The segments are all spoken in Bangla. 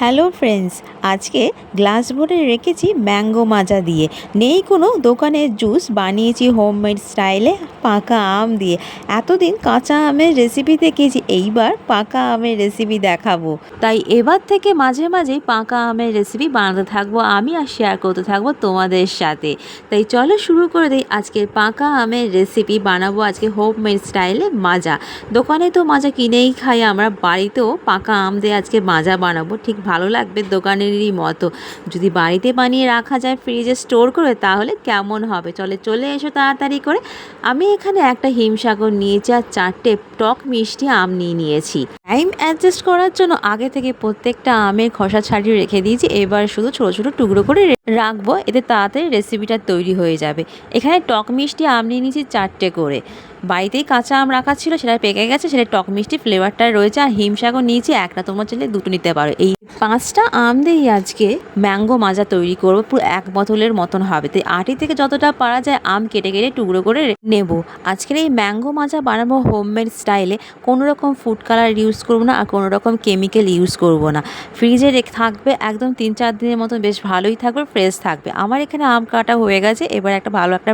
হ্যালো ফ্রেন্ডস, আজকে গ্লাস ভরে রেখেছি ম্যাঙ্গো মাজা দিয়ে। নেই কোনো দোকানের জুস, বানিয়েছি হোমমেড স্টাইলে পাকা আম দিয়ে। এতদিন কাঁচা আমের রেসিপি দেখেছি, এইবার পাকা আমের রেসিপি দেখাবো। তাই এবার থেকে মাঝে মাঝেই পাকা আমের রেসিপি বানাতে থাকবো আমি, আর শেয়ার করতে থাকবো তোমাদের সাথে। তাই চলো শুরু করে দিই আজকের পাকা আমের রেসিপি। বানাবো আজকে হোমমেড স্টাইলে মাজা। দোকানে তো মাজা কিনেই খাই আমরা, বাড়িতেও পাকা আম দিয়ে আজকে মাজা বানাবো। ঠিক ভালো লাগবে দোকানেরই মতো। যদি বাড়িতে বানিয়ে রাখা যায় ফ্রিজে স্টোর করে, তাহলে কেমন হবে। চলে এসো তাড়াতাড়ি করে। আমি এখানে একটা হিমসাগর নিয়েছি আর 4টে টক মিষ্টি আম নিয়েছি। টাইম অ্যাডজাস্ট করার জন্য আগে থেকে প্রত্যেকটা আমের খোসা ছাড়িয়ে রেখে দিয়েছি। এবার শুধু ছোট ছোট টুকরো করে রাখবো, এতে তাড়াতাড়ি রেসিপিটা তৈরি হয়ে যাবে। এখানে টক মিষ্টি আম নিয়েছি 4টে করে। বাড়িতেই কাঁচা আম রাখা ছিল, সেটা পেকে গেছে, সেটা টক মিষ্টি ফ্লেভারটা রয়েছে। আর হিমসাগর নিয়েছি একটা, তোমরা চাইলে 2টো নিতে পারো। এই 5টা আম দিয়েই আজকে ম্যাঙ্গো মাজা তৈরি করবো, পুরো 1 বোতলের মতন হবে। তাই আটি থেকে যতটা পারা যায় আম কেটে কেটে টুকরো করে নেব। আজকের এই ম্যাঙ্গো মাজা বানাবো হোমমেড স্টাইলে। কোনো রকম ফুড কালার ইউজ করবো না, আর কোনো রকম কেমিক্যাল ইউজ করবো না। ফ্রিজে থাকবে একদম 3-4 দিনের মতন, বেশ ভালোই থাকবে, ফ্রেশ থাকবে। আমার এখানে আম কাটা হয়ে গেছে। এবার একটা ভালো একটা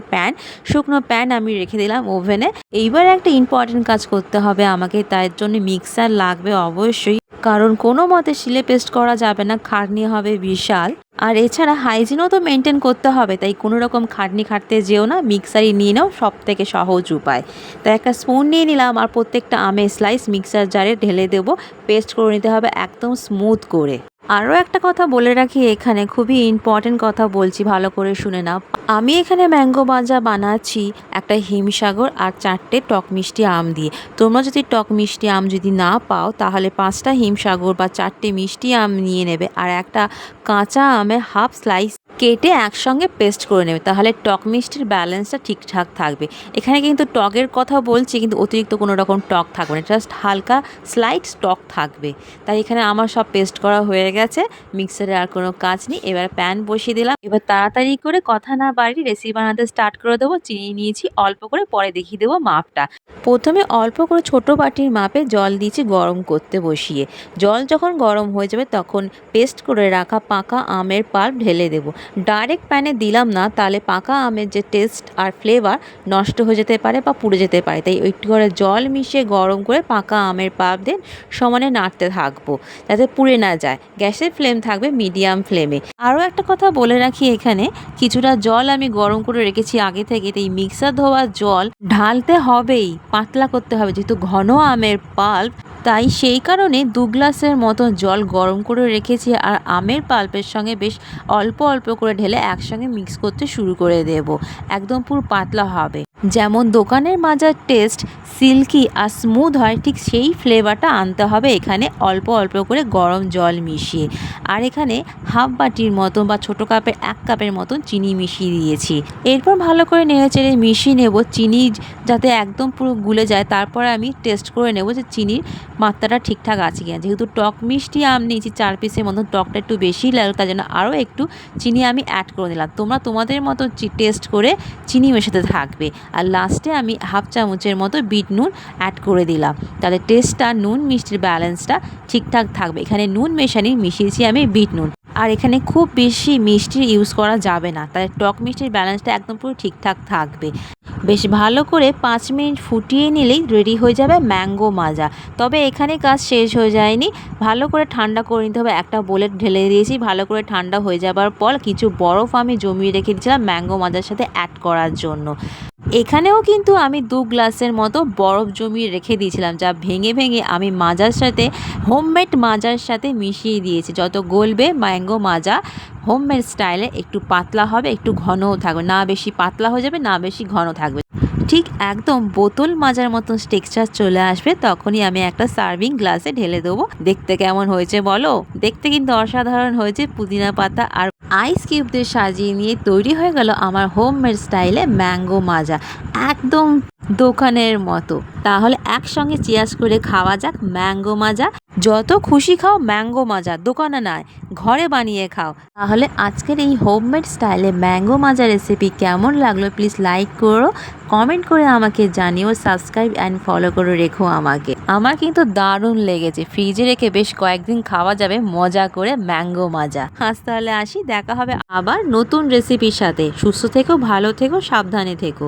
শুকনো প্যান আমি রেখে দিলাম ওভেনে। এইবার একটা ইম্পর্টেন্ট কাজ করতে হবে আমাকে, তার জন্য মিক্সার লাগবে অবশ্যই, কারণ কোনো মতে শিলে পেস্ট করা যাবে না, খাটনি হবে বিশাল। আর এছাড়া হাইজিনও তো মেনটেন করতে হবে, তাই কোনো রকম খাটনি খাটতে যেও না, মিক্সারই নিয়ে নাও, সব থেকে সহজ উপায়। তাই একটা স্পুন নিয়ে নিলাম আর প্রত্যেকটা আমের স্লাইস মিক্সার জারে ঢেলে দেবো। পেস্ট করে নিতে হবে একদম স্মুথ করে। আরও একটা কথা বলে রাখি, এখানে খুবই ইম্পর্টেন্ট কথা বলছি, ভালো করে শুনে নাও। আমি এখানে ম্যাঙ্গো মাজা বানাচ্ছি একটা হিমসাগর আর 4টে টক মিষ্টি আম দিয়ে। তোমরা যদি টক মিষ্টি আম যদি না পাও, তাহলে 5টা হিমসাগর বা 4টে মিষ্টি আম নিয়ে নেবে, আর একটা কাঁচা আমের হাফ স্লাইস কেটে একসঙ্গে পেস্ট করে নেবে। তাহলে টক মিষ্টির ব্যালেন্সটা ঠিকঠাক থাকবে। এখানে কিন্তু টকের কথা বলছি, কিন্তু অতিরিক্ত কোনো রকম টক থাকবে না, জাস্ট হালকা স্লাইট টক থাকবে। তাই এখানে আমার সব পেস্ট করা হয়ে গেছে, মিক্সারে আর কোনো কাজ নেই। এবার প্যান বসিয়ে দিলাম। এবার তাড়াতাড়ি করে কথা না বাড়িয়ে রেসিপি বানাতে স্টার্ট করে দেবো। চিনি নিয়েছি অল্প করে, পরে দেখিয়ে দেবো মাপটা। প্রথমে অল্প করে ছোট বাটির মাপে জল দিয়েছি গরম করতে বসিয়ে। জল যখন গরম হয়ে যাবে, তখন পেস্ট করে রাখা পাকা আমের পাল্প ঢেলে দেবো। ডাইরেক্ট প্যানে দিলাম না, তাহলে পাকা আমের যে টেস্ট আর ফ্লেভার নষ্ট হয়ে যেতে পারে বা পুড়ে যেতে পারে। তাই একটু করে জল মিশিয়ে গরম করে পাকা আমের পাল্প দিয়ে সমানে নাড়তে থাকবো, যাতে পুড়ে না যায়। গ্যাসের ফ্লেম থাকবে মিডিয়াম ফ্লেমে। আরও একটা কথা বলে রাখি, এখানে কিছুটা জল আমি গরম করে রেখেছি আগে থেকে। তাই মিক্সার ধোয়া জল ঢালতে হবেই, পাতলা করতে হবে, যেহেতু ঘন আমের পাল্প। তাই সেই কারণে 2 গ্লাসের মতো জল গরম করে রেখেছি, আর আমের পাল্পের সঙ্গে বেশ অল্প অল্প করে ঢেলে একসঙ্গে মিক্স করতে শুরু করে দেব। একদম পুরো পাতলা হবে। যেমন দোকানের মাজার টেস্ট সিল্কি আর স্মুথ হয়, ঠিক সেই ফ্লেভারটা আনতে হবে এখানে অল্প অল্প করে গরম জল মিশিয়ে। আর এখানে হাফ বাটির মতো বা ছোটো কাপের 1 কাপের মতন চিনি মিশিয়ে দিয়েছি। এরপর ভালো করে নেড়েচেড়ে মিশিয়ে নেব, চিনি যাতে একদম পুরো গুলে যায়। তারপরে আমি টেস্ট করে নেব যে চিনির মাত্রাটা ঠিকঠাক আছে কিনা। যেহেতু টক মিষ্টি আম নিয়েছি 4 পিসের মতন, টকটা একটু বেশিই লাগলো, তার জন্য আরও একটু চিনি আমি অ্যাড করে নিলাম। তোমরা তোমাদের মতো টেস্ট করে চিনি মেশাতে থাকবে। আর লাস্টে আমি হাফ চামচের মতো বিট নুন অ্যাড করে দিলাম, তাহলে টেস্টটা নুন মিষ্টির ব্যালেন্সটা ঠিকঠাক থাকবে। এখানে নুন মেশানি মিশিয়েছি আমি বিট নুন। আর এখানে খুব বেশি মিষ্টি ইউজ করা যাবে না, তাহলে টক মিষ্টির ব্যালেন্সটা একদম পুরো ঠিকঠাক থাকবে। বেশ ভালো করে 5 মিনিট ফুটিয়ে নিলেই রেডি হয়ে যাবে ম্যাঙ্গো মাজা। তবে এখানে কাজ শেষ হয়ে যায়নি, ভালো করে ঠান্ডা করে নিতে হবে। একটা বোলে ঢেলে দিয়েছি, ভালো করে ঠান্ডা হয়ে যাবার পর কিছু বরফ আমি জমিয়ে রেখে দিয়েছিলাম ম্যাঙ্গো মাজার সাথে অ্যাড করার জন্য। এখানেও কিন্তু আমি 2 গ্লাসের মতো বরফ জমিয়ে রেখে দিয়েছিলাম, যা ভেঙে ভেঙে আমি মাজার সাথে, হোমমেড মাজার সাথে মিশিয়ে দিয়েছি। যত গলবে ম্যাঙ্গো মাজা হোমমেড স্টাইলে একটু পাতলা হবে, একটু ঘনও থাকবে, না বেশি পাতলা হয়ে যাবে না বেশি ঘন থাকবে। ঠিক একদম বোতল মাজার মতন টেক্সচার চলে আসবে, তখনই আমি একটা সার্ভিং গ্লাসে ঢেলে দেবো। দেখতে কেমন হয়েছে বলো? দেখতে কিন্তু অসাধারণ হয়েছে। পুদিনা পাতা আর আইস কিউব দিয়ে সাজিয়ে নিয়ে তৈরি হয়ে গেল আমার হোমমেড স্টাইলে ম্যাঙ্গো মাজা। একদম দোকানের মতো। তাহলে একসঙ্গে চিয়ার্স করে খাওয়া যাক ম্যাঙ্গো মাজা। যত খুশি খাও ম্যাঙ্গো মাজা, দোকানে নয়, ঘরে বানিয়ে খাও। তাহলে আজকের এই হোমমেড স্টাইলে ম্যাঙ্গো মাজা রেসিপি কেমন লাগলো প্লিজ লাইক করো, কমেন্ট করে আমাকে জানিও, সাবস্ক্রাইব অ্যান্ড ফলো করে রেখো আমাকে। আমার কিন্তু দারুণ লেগেছে, ফ্রিজে রেখে বেশ কয়েকদিন খাওয়া যাবে মজা করে ম্যাঙ্গো মাজা। আজ তাহলে আসি, দেখা হবে আবার নতুন রেসিপির সাথে। সুস্থ থেকো, ভালো থেকো, সাবধানে থেকো।